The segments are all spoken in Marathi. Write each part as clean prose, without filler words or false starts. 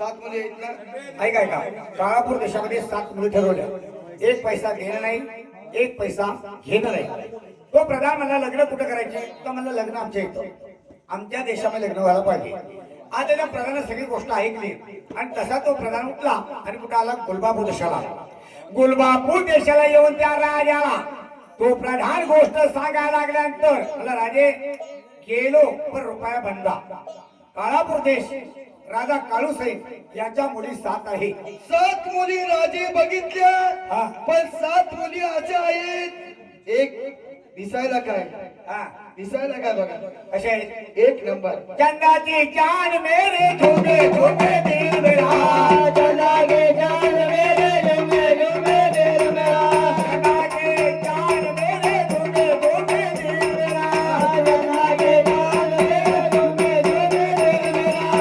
7 मुली आहेत ना? ऐका ऐका, काळापूर देशामध्ये 7 मुली ठरवल्या. 1 पैसा देणं नाही, 1 पैसा घेणं नाही. तो प्रधान म्हणला लग्न कुठं करायचे, तर म्हणलं लग्न आमच्या इथं, आमच्या देशामध्ये लग्न व्हायला पाहिजे. आता त्या प्रधानाने सगळी गोष्ट ऐकली आणि तसा तो प्रधान उठला आणि कुठं आला, गुलबापूर देशाला. गुलबापूर देशाला येऊन त्या राजाला तो प्रधान गोष्ट सांगायला लागल्यानंतर मला राजे गेलो पण रुपया बंदा. काळापूर देश राजा काळूसाहेब याच्या मुली 7 आहे. 7 मुली राजे बघितल्या, हा. पण 7 मुली अशा आहेत. एक दिसायला काय, हा, दिसायला काय बघा, असे 1 नंबर. चंदाची जान मेरे झूमे झूमे दिल मेरा, चला गे जान मेरे झूमे झूमे दिल मेरा, चला गे जान मेरे झूमे झूमे दिल मेरा, चला गे जान मेरे झूमे झूमे दिल मेरा.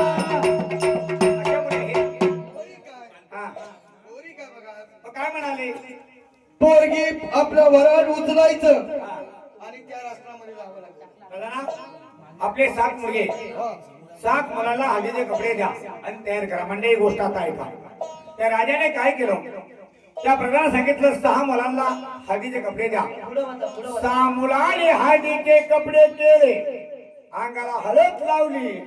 अशामुळे हे पोरी काय, हा, पोरी काय बघा, मग काय म्हणाले, पोरगी आपलं वराड उचलायचं हा, आणि त्या राष्ट्रामध्ये जावं लागतं. कळलं ना? आपले 7 मुलगे, हा. 7 मुलाला हळदीचे कपडे द्या आणि तयार करा. म्हणजे ही गोष्ट आता ऐका. त्या राजाने काय केलं, त्या प्रधानाने सांगितलं 6 मुलांना हळदीचे कपडे द्या. 6 मुलांनी हळदीचे कपडे केले, अंगाला हळद लावली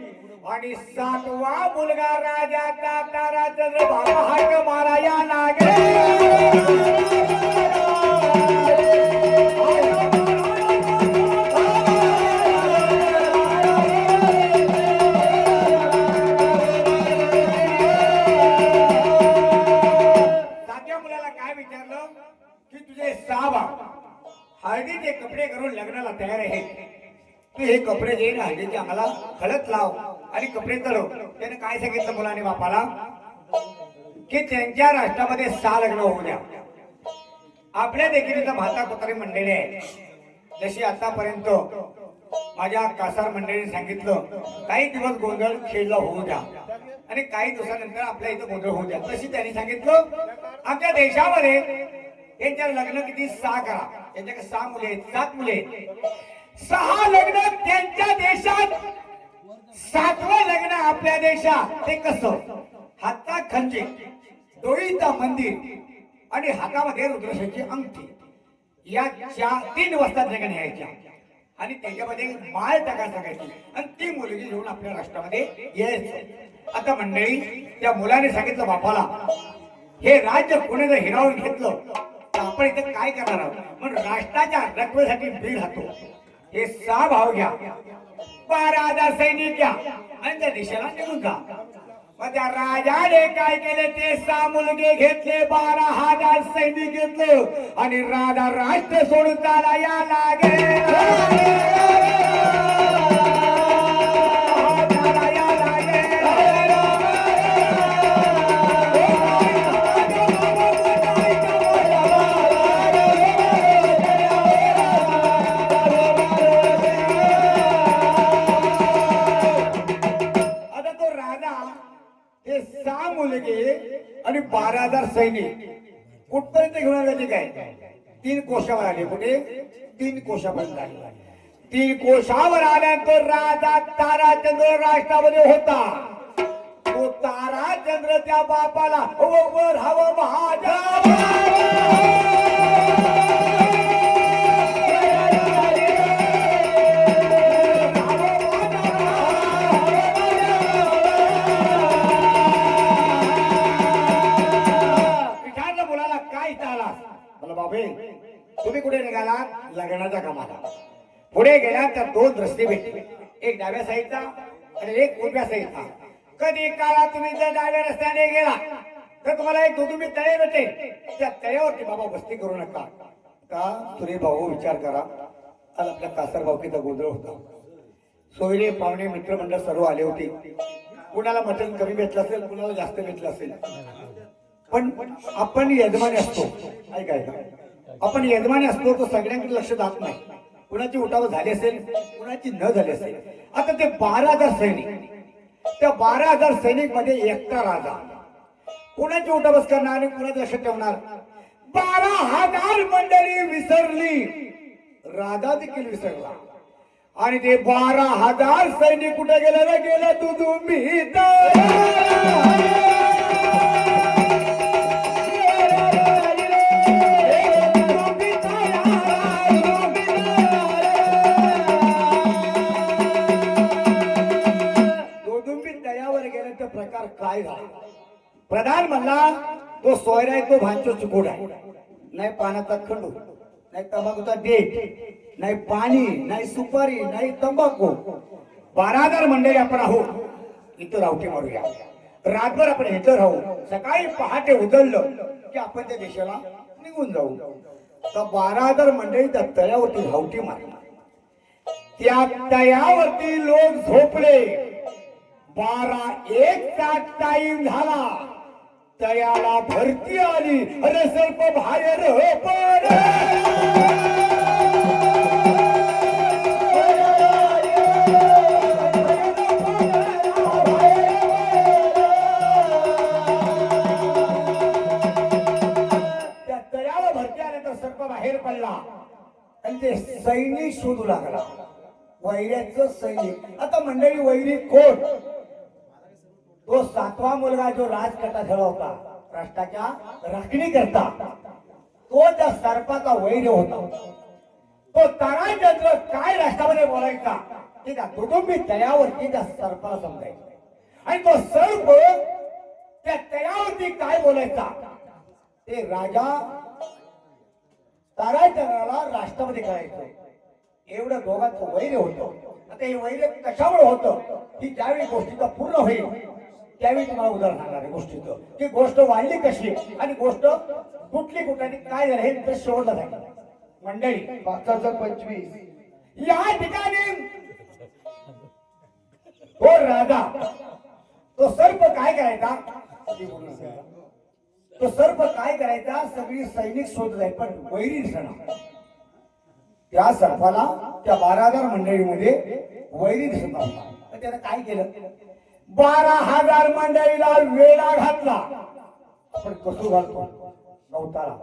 आणि 7वा मुलगा राजाचा ताराचंद्र बाबा हाक माराया लागे. की तुझे 6 बाप हळदीचे कपडे करून लग्नाला तयार आहे, तू हे कपडे दे ना, हळदीचे आम्हाला हळद लाव आणि कपडे चढव. त्याने काय सांगितलं मुलाने बापाला, की त्यांच्या राष्ट्रामध्ये 6 लग्न होऊ द्या. आपल्या देखील इथं भाता कोतारी मंडळी आहे. जशी आतापर्यंत माझ्या कासार मंडळीने सांगितलं काही दिवस गोंधळ खेळला होऊ द्या आणि काही दिवसानंतर आपल्या इथं गोंधळ होऊ द्या, तशी त्यांनी सांगितलं आमच्या देशामध्ये त्यांच्या लग्न किती 6 करा. त्यांच्याकडे 6 मुले आहेत, 7 मुले आहेत. 6 लग्न त्यांच्या देशात, 7वं लग्न आपल्या देशात. ते कसं, हाता खंजी, डोळीचा मंदिर आणि हातामध्ये रुद्राक्षाची अंगठी, या 3 वस्तात लग्न यायच्या आणि त्याच्यामध्ये माळ टाका टाकायची आणि ती मुलगी घेऊन आपल्या राष्ट्रामध्ये यायचं. आता मंडळी त्या मुलाने सांगितलं बापाला, हे राज्य कोणी जर हिरावून घेतलं तर आपण इथे काय करणार आहोत, म्हणून राष्ट्राच्या रकमेसाठी बिल राहतो. हे 6 भाव घ्या, 12,000 सैनिक घ्या आणि त्या दिशेला निघून जा. मग त्या राजाने काय केले, ते 6 मुलगे घेतले, 12,000 सैनिक घेतलं आणि राजा राष्ट्र सोडून चालाया लागे. आणि 12,000 सैनिक कुठपर्यंत घेऊन आले, काय 3 कोशावर आले. कुठे 3 कोशापर्यंत आले. 3 कोशावर आल्यानंतर राजा ताराचंद्र राष्ट्रामध्ये होता. तो ताराचंद्र त्या बापाला वर हवं महाजा तुम्ही कुठे निघाला, लग्नाच्या कामाला. पुढे गेला तर 2 रस्ते भेटले, एक डाव्या साईडचा आणि एक उजव्या साईडचा. कधी काळा तुम्ही जर डाव्या रस्त्याने गेला तर तुम्हाला एक दुधुमी तळे भेटेल, त्या तळ्यावरती बाबा वस्ती करू नका. का तुरे भाऊ विचार करा, आज आपल्या कासार भाऊकीचा गोंधळ होता. सोयरे पाहुणे मित्रमंडळ सर्व आले होते. कुणाला मटण कमी भेटलं असेल, कुणाला जास्त भेटलं असेल, पण आपण यजमानी असतो. ऐका, आपण यजमानी असतो तो सगळ्यांकडे लक्ष जात नाही. कुणाची उठाव झाली असेल, कुणाची न झाली असेल. आता ते 12,000 सैनिक, त्या 12,000 सैनिक मध्ये एकटा राजा, कुणाची उठाबस करणार आणि कुणाचं लक्ष ठेवणार. 12,000 मंडळी विसरली, राजा देखील विसरला. आणि ते 12,000 सैनिक कुठे गेले रे? गेला तू तुम्ही तळ्यावर गेल्याचा प्रकार काय झाला? प्रधान म्हणला तो सोयरा आहे, तो भांचो चिकोड आहे. नाही पाण्याचा खंडू, नाही तंबाखूचा देठ, नाही पाणी, नाही सुपारी, नाही तंबाखू. 12,000 मंडळी आपण आहोत. इथं रावटी मारूया, रातभर आपण इथं राहू. सकाळी पहाटे उजळलं की आपण त्या देशाला निघून जाऊ. तर 12,000 मंडळी त्या तळ्यावरती रावटी मारली. त्या तळ्यावरती लोक झोपले. 12-1 चा टाइम झाला. तळ्याला भरती आली. अरे सर्प बाहेर हो पण त्या तळ्याला भरती आल्यानंतर सर्प बाहेर पडला आणि ते सैनिक शोधू लागला. वैऱ्याचं सैनिक. आता मंडळी वैरी कोण? तो 7वा मुलगा जो राजकटा खेळ होता, राष्ट्राच्या राखणी करता, तो त्या सर्पाचा वैर्य होता. तो ताराचंद्र काय राष्ट्रामध्ये बोलायचा ते त्या कुटुंबी तळ्यावरती त्या सर्पाला समजायचा. आणि तो सर्प त्या तळ्यावरती काय बोलायचा ते राजा ताराचंद्राला राष्ट्रामध्ये करायचं. एवढं दोघांचं वैर्य होतं. आता हे वैर्य कशामुळे होतं की ज्यावेळी गोष्टीचा पूर्ण होईल त्यावेळी तुम्हाला उदाहरण सांगणार आहे गोष्टीचं, की गोष्ट वाढली कशी आणि गोष्ट कुठली कुठली काय झालं हे तर शेवटला सांगितलं. मंडळी 5,025 या ठिकाणी तो राजा, तो सर्प काय करायचा? तो सर्प काय करायचा? सगळी सैनिक शोधत आहे पण वैरी दिसणार. त्या सर्पाला त्या 12,000 मंडळीमध्ये वैरी दिसत नव्हता. त्यानं काय केलं? 12,000 मंडळीला वेळा घातला. आपण कसो घालतो? गवताला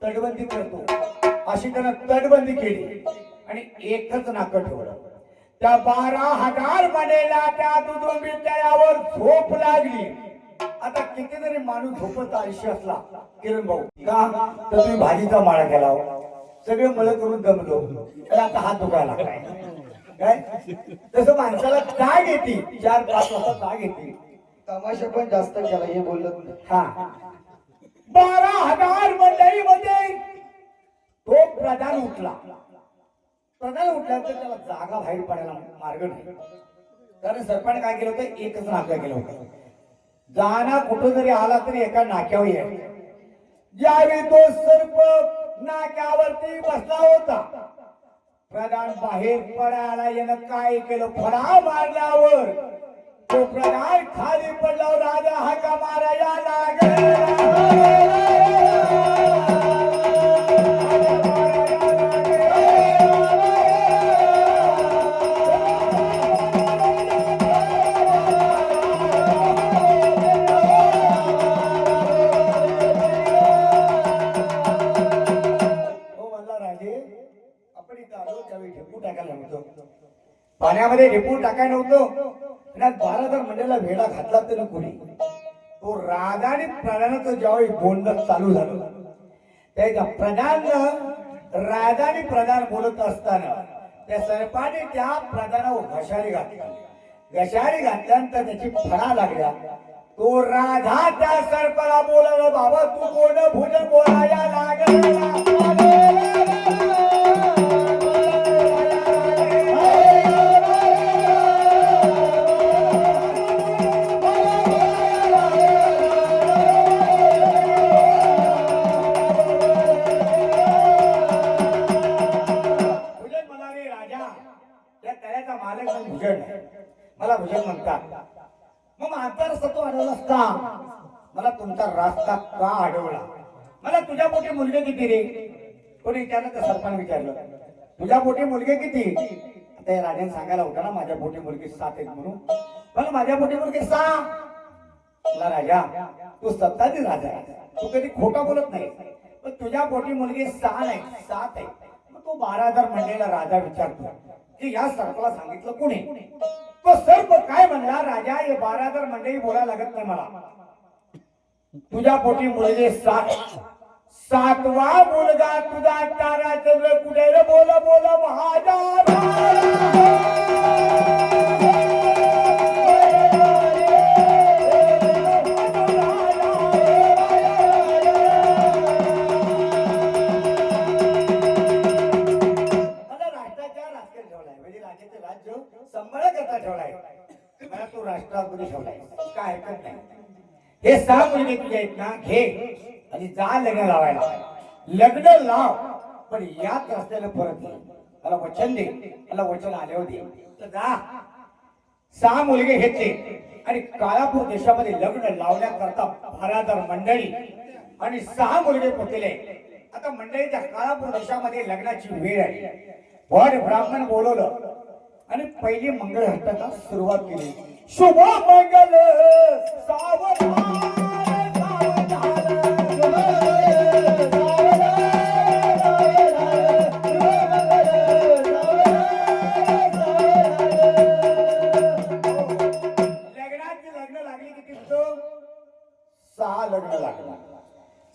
तटबंदी करतो, अशी त्यानं तटबंदी केली आणि एकच नाकं ठेवलं. त्या 12,000 मंडळीला त्या दुदुंबी तळ्यावर झोप लागली. आता कितीतरी माणूस झोपत आयुष्य असला किरण भाऊ का तर तुम्ही भाजीचा माळा केला, सगळे मळ करून दमलो, तर आता हात दुखायला लागलाय. काय तसं माणसाला जाग येते, 4-5 वाजता जाग येते. तमाशा पण जास्त केला हे बोलत. हा 12,000 मंडळीमध्ये तो प्रधान उठला. प्रधान उठल्यानंतर त्याला जागा बाहेर पडायला मार्ग नाही. कारण सरपंच काय केलं होतं? एकच नाका केलं होतं. जाना कुठं जरी आला तरी एका नाक्यावर यायचं. ज्यावेळी तो सर्प नाक्यावरती बसला होता, प्रधान बाहेर पडायला यानं काय केलं? फळा मारल्यावर तो प्रधान खाली पडल्यावर राजा हाका मारायला लागला. पाण्यामध्ये ढेपून टाकाय नव्हतं. 12,000 मंडळीला वेढा घातला तर कोणी? तो राजा आणि प्रधानाचं ज्यावेळी गोंधळ चालू झालं त्या प्रधान राजा आणि प्रधान बोलत असताना त्या सर्पाने त्या प्रधानावर घशारी घातली. घशारी घातल्यानंतर त्याची फळा लागल्या. तो राजा त्या सर्पाला बोलायला, बाबा तू कोण भुज बोलाया लागला. मला भुजन म्हणतात. मग माझा रस्ता तू अडवलास का? मला तुमचा रस्ता का अडवला? मला तुझ्या पोटी मुलगे किती रे? कोणी विचारलं तर सरपंच विचारलं तुझ्या पोटी मुलगे किती? आता या राजाने सांगायला होता ना माझ्या पोटी मुलगी 7 आहेत म्हणून. मला माझ्या पोटी मुलगी 6. मला राजा तू सत्ताधी राजा आहे, तू कधी खोटा बोलत नाही. पण तुझ्या पोटी मुलगी 6 नाही 7 आहे. मग तो 12,000 मंडळीला राजा विचारतो की या सर्पाला सांगितलं कोणी? तो सर्प काय म्हणला, राजा हे 12,000 मंडळी बोलायला लागत नाही मला. तुझ्या पोटी मुलगे 7, 7वा मुलगा तुझा ताराचंद्र कुठे रे? बोल बोल संभाळ करता ठेवलाय मला, तू राष्ट्रामध्ये ठेवलाय, काय हरकत नाही. हे 6 मुलगे तुझे आहेत ना, घे आणि जा लग्न लावायला. लग्न लाव, पण याच रस्त्याला परत ये. मला वचन दे, मला वचन आले होते तर जा. 6 मुलगे घेतले आणि काळापूर देशामध्ये लग्न लावण्याकरता 12,000 मंडळी आणि 6 मुलगे पोचले. आता मंडळीच्या काळापूर देशामध्ये लग्नाची वेळ आली. वड ब्राह्मण बोलवलं आणि पहिली मंगळ घंटाला सुरुवात केली. शुभ मंगल सावधान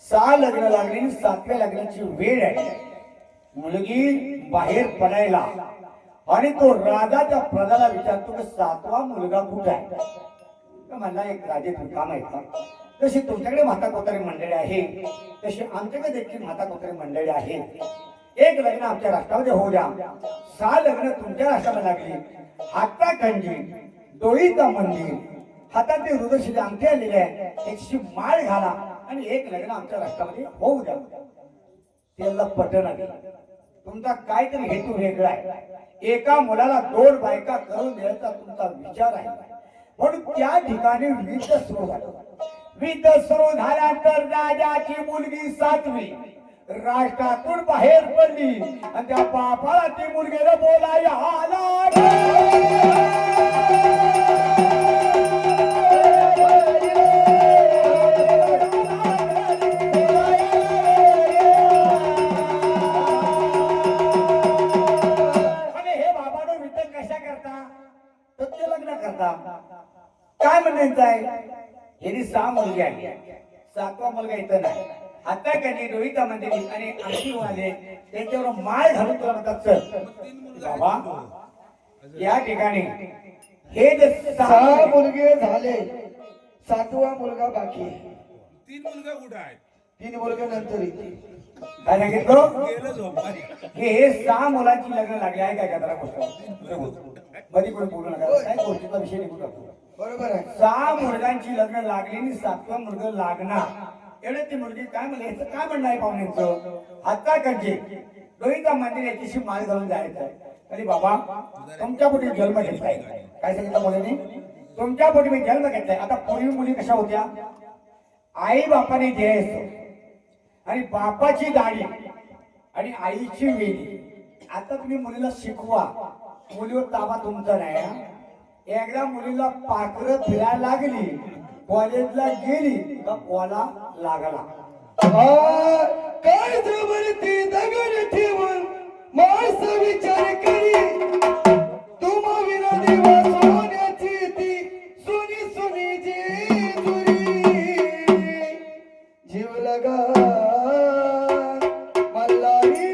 सहा लग्न लागली. 7व्या लग्नाची वेळ आहे. मुलगी बाहेर पडायला आणि तो राजाच्या प्रजाला विचारतो की 7वा मुलगा कुठे आहे? तर म्हणला एक राजे काम आहे का? जशी तुमच्याकडे माता कोतारी मंडळी आहे तशी आमच्याकडे देखील माता कोतारी मंडळी आहे. एक लग्न आमच्या राष्ट्रामध्ये होऊ द्या. 6 लग्न तुमच्या राष्ट्रामध्ये लागली. हाता कंजी, डोळीचा मंदिर, हातातले हृदयशील अंगठी आलेले आहे, त्याची माळ घाला आणि एक लग्न आमच्या राष्ट्रामध्ये होऊ द्या. त्याला पटना. तुमचा काहीतरी हेतू वेगळा आहे. एका मुलाला 2 बायका करून द्यायचा तुमचा विचार आहे. म्हणून त्या ठिकाणी युद्ध सुरू झालं. युद्ध सुरू झाल्यानंतर राजाची मुलगी 7वी राष्ट्रातून बाहेर पडली आणि त्या बापाला ती मुलगीला बोलायला आला. काय म्हणायचं आहे? हे 6 मुलगे आहेत. 7वा मुलगा इथं नाही. आता कधी रोहिता मंदिर आणि आणखी आले त्यांच्यावर माळ घालून तुला म्हणतात चल बाबा. या ठिकाणी हे जे 6 मुलगे झाले, 7वा मुलगा बाकी आहे. 3 मुलगा कुठे आहेत? 3 मुलगे नंतर येतील. काय सांगितलं? गेलं झोपारी. हे 6 मुलांची लग्न लागली आहे. काय जरा गोष्ट मध्ये कोणी बोलू नका, काय गोष्टीचा विषय निघून जातो. बरोबर आहे. 6 मुलगांची लग्न लागली आणि 7वा मुलगा लागणार. एवढे ती मुलगी काय म्हणले, काय म्हणणं आहे पाहुण्यांचं? हाता कंजे रोहिता मंदिर याच्याशी माळ घालून जायचं. अरे बाबा तुमच्या पोटी जन्म घेतलाय. काय सांगितलं मुलीने? तुमच्या पोटी मी जन्म घेतलाय. आता पूर्वी मुली कशा होत्या? आई बापाने द्यायचं आणि बापाची दाढी आणि आईची वेली. आता तुम्ही मुलीला शिकवा, मुलीवर ताबा तुमचा नाही. एकदा मुलीला पाखरं फिरायला लागली, कॉलेजला गेली का कोला लागला. काय जबरती दगड ठेवून माणस विचार करी, तुम्हा विना देवा सोन्याची ती सोनी सोनी जेजुरी. जीव लगा मल्हारी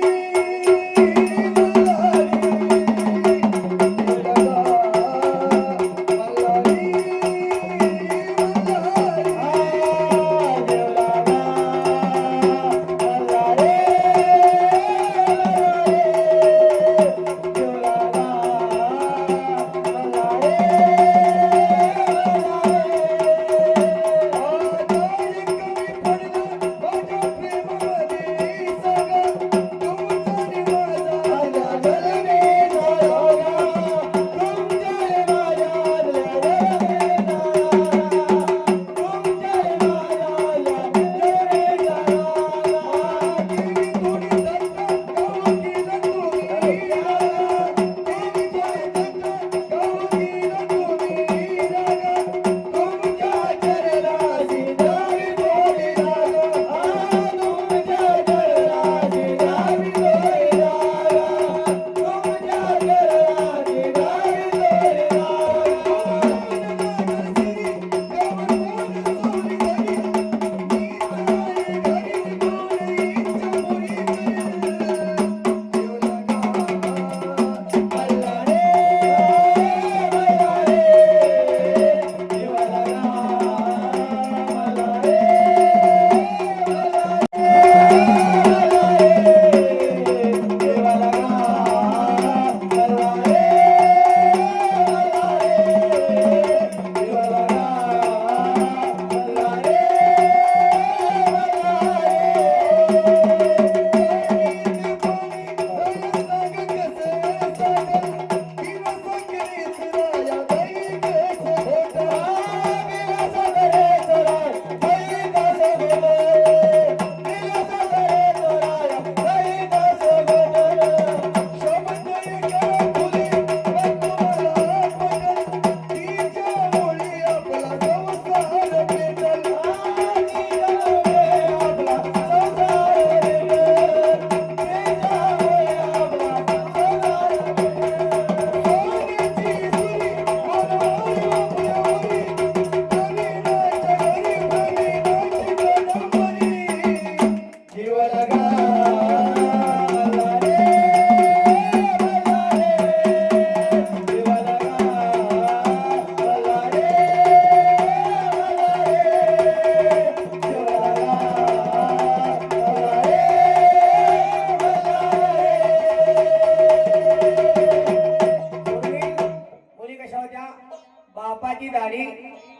बापाची दाढी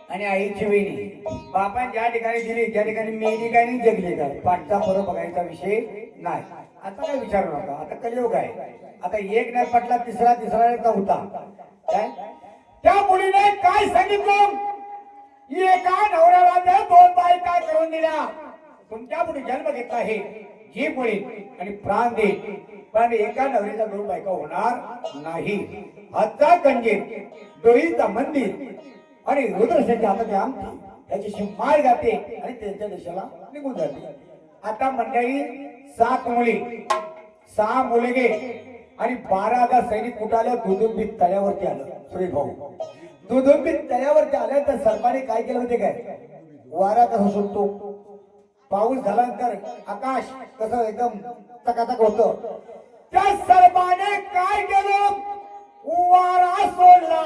आणि आईची वेणी. बापान ज्या ठिकाणी दिली त्या ठिकाणी मेली काय नाही जगली काय, पाठचा फरक बघायचा विषय नाही. आता काय विचारू नका, आता कलियुग आहे. आता एक नाही पटला तिसरा, तिसरा नाही चौथा. काय त्या मुलीने काय सांगितलं, एका नवऱ्याला त्या 2 बायका करून दिल्या. तुमच्या पुढे जन्म घेतला आहे, जी मुली आणि प्राण देईल, पण एका नवऱ्याच्या 2 बायका होणार नाही. हातचा कंजीर, डोईचा मंदिर आणि रुद्रसेच्या हाताची आमटी त्याची माळ जाते आणि त्यांच्या देशाला निघून जाते. आता मंडळी 7 मुली, 6 मुलगे आणि 12,000 सैनिक कुठालं दुधुंबीत तळ्यावरती आलं. सुरेश भाऊ, दुधुंबीत तळ्यावरती आलं तर सरकारने काय केलं माहिती काय, वारा कसा सुटतो, पाऊस झाल्यानंतर आकाश कसं एकदम चकाचक होतं, त्या सरकारने काय केलं, वारा सोडला.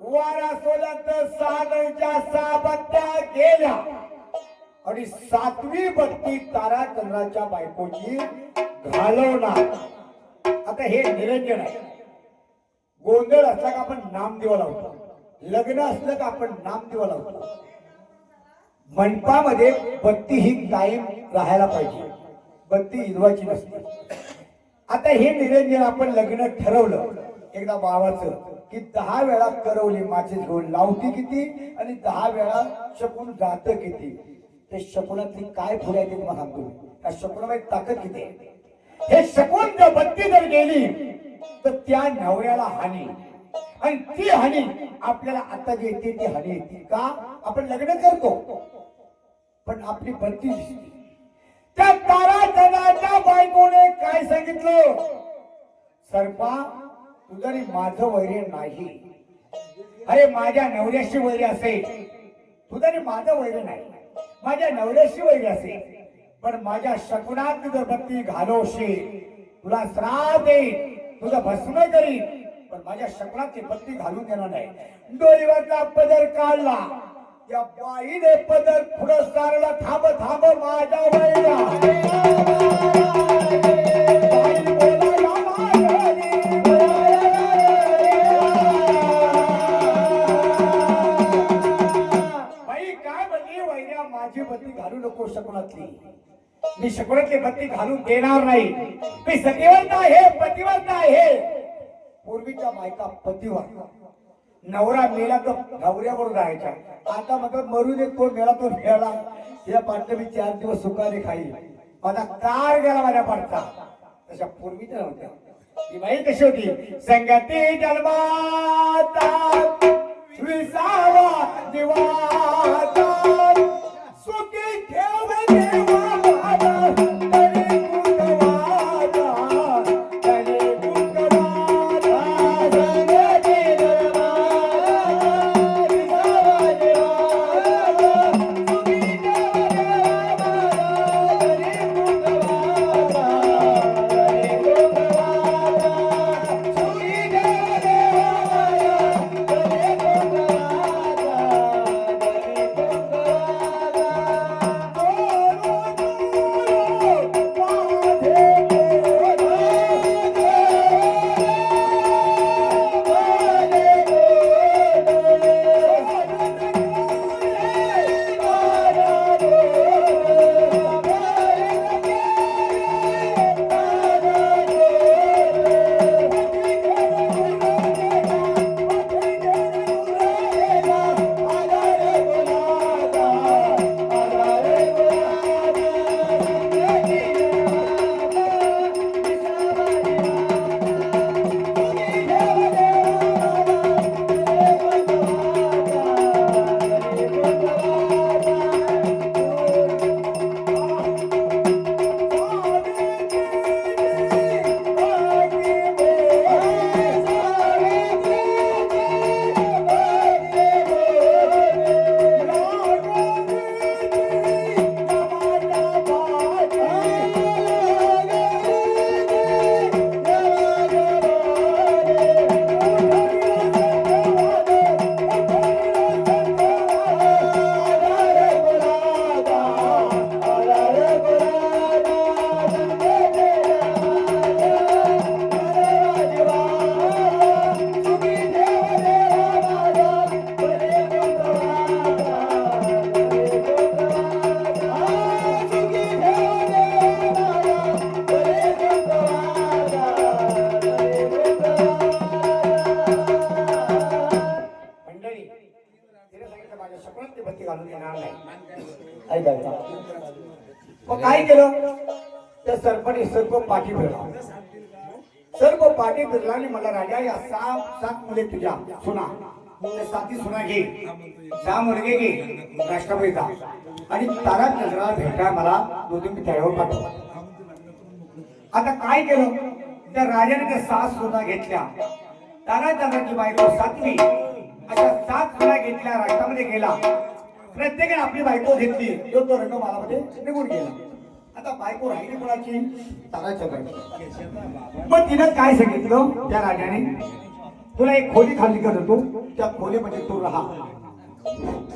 वारा सोडला तर 6 6 बत्त्या गेल्या आणि 7वी बत्ती तारा चंद्राच्या बायकोची घालवणार. आता हे निरंजन आहे. गोंधळ असला का आपण नामदेवा लावतो, लग्न असलं का आपण नामदेवा लावतो. मंडपामध्ये बत्ती ही कायम राहायला पाहिजे, बत्ती इजवायची नसते. आता हे निरंजन आपण लग्न ठरवलं एकदा भावाचं की 10 वेळा करवली माचीस घेऊन लावती किती आणि 10 वेळा शकून जात किती. ते शकुनातली काय फुले आहे ते तुम्हाला सांगतो. त्या शकुनामध्ये ताकद किती आहे. हे शकून जर बत्ती जर गेली तर त्या नवऱ्याला हानी, आणि ती हानी आपल्याला आता जी येते ती हानी येते का, आपण लग्न करतो पण आपली बत्ती दिसते. त्या ताराचंद्राच्या बायकोने काय सांगितलं, सरपा तुझं आणि माझं वैर नाही. अरे माझ्या नवऱ्याशी वैर असेल, तुझं आणि माझं वैर नाही, माझ्या नवऱ्याशी वैर असेल, पण माझ्या शकुनात जर बत्ती घालवशील तुला श्राप देईल, तुझं भस्म करील, पण माझ्या शकुनातली बत्ती घालून देणार नाही. डोळीवरचा पदर काढला, या बाईने पदर पुढं सारला, थांब थांब माझ्या वैरा. माझी बत्ती घालू नको शकुनातली, मी शकुनातली बत्ती घालून देणार नाही. मी सतीवंत आहे, पतिव्रत आहे. पूर्वीच्या बायका पतिव्रत, नवरा मेला तर नवऱ्यावर जायच्या. आता मग मरू दे, तो मेला तो मेला, या पाठला मी 4 दिवस सुखाने खाईल, माझा कार गेला माझ्या पाठचा. तशा पूर्वीच्या नव्हत्या. ही बाई कशी होती, संगती जन्माता विसावा दिवाता, सुखी ठेव देवा माझा, तरी कुंदवाचा, तरी कुंदवाचा, संगती जन्माता विसावा दिवाता, सुखी ठेव देवा माझा, तरी कुंदवाचा, तरी कुंदवाचा, सुखी ठेव देवा माझा, तरी कुंदवाचा, तरी कुंदवाचा. नाही ऐकायचा. मग काय केलं त्या सर्पाने सर्प पाठी फिरला. सर्प पाठी फिरला आणि मला राजा या 7 मुले तुझ्या सुना त्या 7 सुना घे, 6 मुलगे घे राष्ट्रपतीचा आणि तारा चंद्राला भेटा मला 2 त्यावर पाठव. आता काय केलं त्या राजाने त्या 7 सुना घेतल्या. तारा चंद्राची बायको 7वी अशा 7 सुना घेतल्या. राष्ट्रामध्ये गेला. प्रत्येकाने आपली बायको घेतली. तो रंगमालामध्ये निघून गेला. आता बायको राहिली कोणाची? तारा चंद्राची. मग तिनं काय सांगितलं त्या राजाने, तुला एक खोली खाली करतो, त्या खोलीमध्ये तू राहा.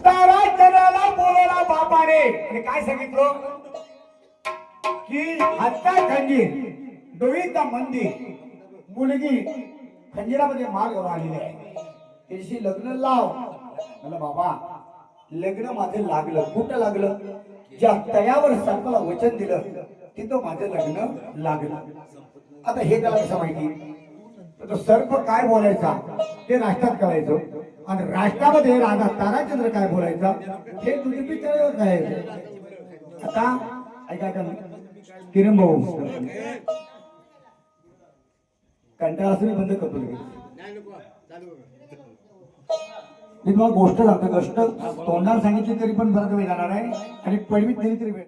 तारा चंद्राला बोलवला बापाने आणि काय सांगितलं की हातचा खंजीर डोळीचा मंदिर मुलगी खंजिरामध्ये मार घालून आलेली आहे, त्याशी लग्न लाव. मला बाबा लग्न माझं लागलं. कुठं लागलं? ज्या तयावर सर्पाला वचन दिलं तिथं माझं लग्न लागलं. आता हे त्याला कसं माहिती? तो सर्प काय बोलायचा ते राष्ट्रात कळायचं आणि राष्ट्रामध्ये राजा ताराचंद्र काय बोलायचा हे तुझे पिक्चरवर राहायचं. आता ऐका का किरण भाऊ कंटाळा असं मी बंद करतो. मी तुम्हाला गोष्ट सांगतो. गोष्ट तोंडाला सांगितली तरी पण बराच वेळ जाणार आहे आणि पडवीत दिली तरी वेळ.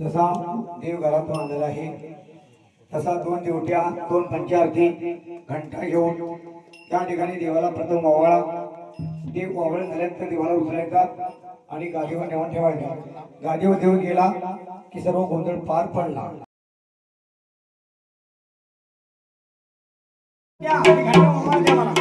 जसा देव घरातून आलेला आहे तसा 2 दिवट्या 2 पंचारती घंटा घेऊन त्या ठिकाणी देवाला प्रथम ओवाळा. देव ओवाळून झाल्यानंतर देवाला उचलायचा आणि गादीवर नेऊन ठेवायचा. गादीवर देव गेला की सर्व गोंधळ पार पडला. या, आणि घंटा ओवाळा द्या मला.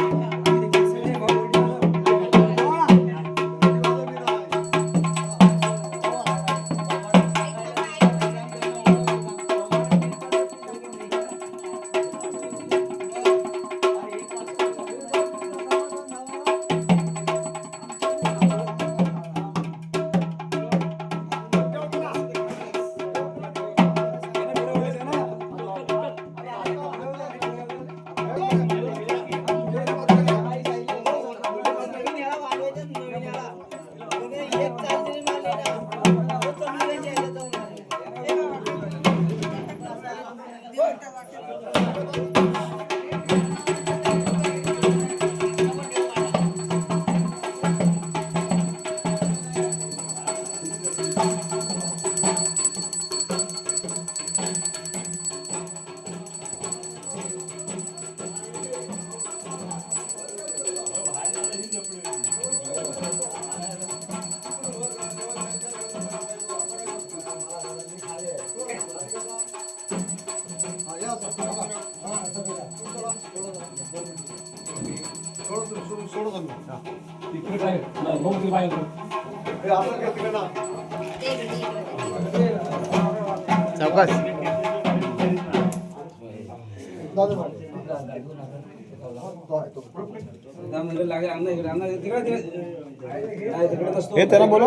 हे त्याला बोलो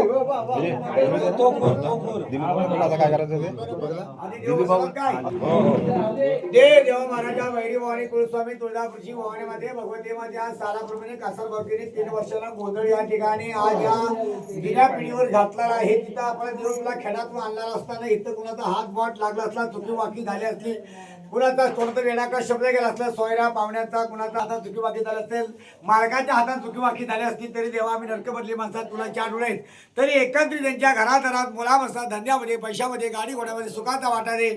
आता काय करायचं ते देव महाराजा वैरी भवानी कुलस्वामी तुळजापूरची भवानीमध्ये भगवती मध्ये आज साराप्रमाणे कासर भक्तीने 3 वर्षाला गोंधळ या ठिकाणी आज या जुन्या पिढीवर घातलेला आहे. तिथं आपण देव तुला खेळातून आणलेला असताना इथं कुणाचा हात बोट लागला असला चुकी वाकी झाली असली कुणाचा तोंड वेडाका शब्द गेला असला सोयरा पाहुण्याचा कुणाचा हातात चुकी वाकी झाली असेल मालकाच्या हातात चुकी वाकी झाली असली तरी देवा आम्ही नरक बदली माणसात तुला 4 डोळे आहेत तरी एकत्रित त्यांच्या घरात मुलामसा धंद्यामध्ये पैशामध्ये गाडी घोड्यामध्ये सुखाचा वाटा दे.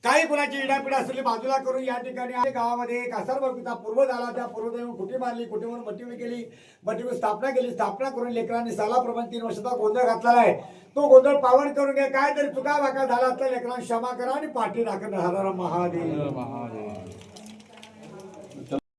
काही कुणाची इडापिडा असलेली बाजूला करून या ठिकाणी गावामध्ये कासार बाबतीचा पूर्व झाला. त्या पूर्वदेव कुठी मारली कुठीवरून बटीवी केली बटीवी स्थापना केली. स्थापना करून लेकरांनी सालाप्रमाणे 3 वर्षाचा गोंधळ घातलेला आहे. तो गोंधळ पावन करून घ्या. काय तरी चुका वाका झाला असता लेकरांनी क्षमा करा आणि पाठी राखत हर महादेव.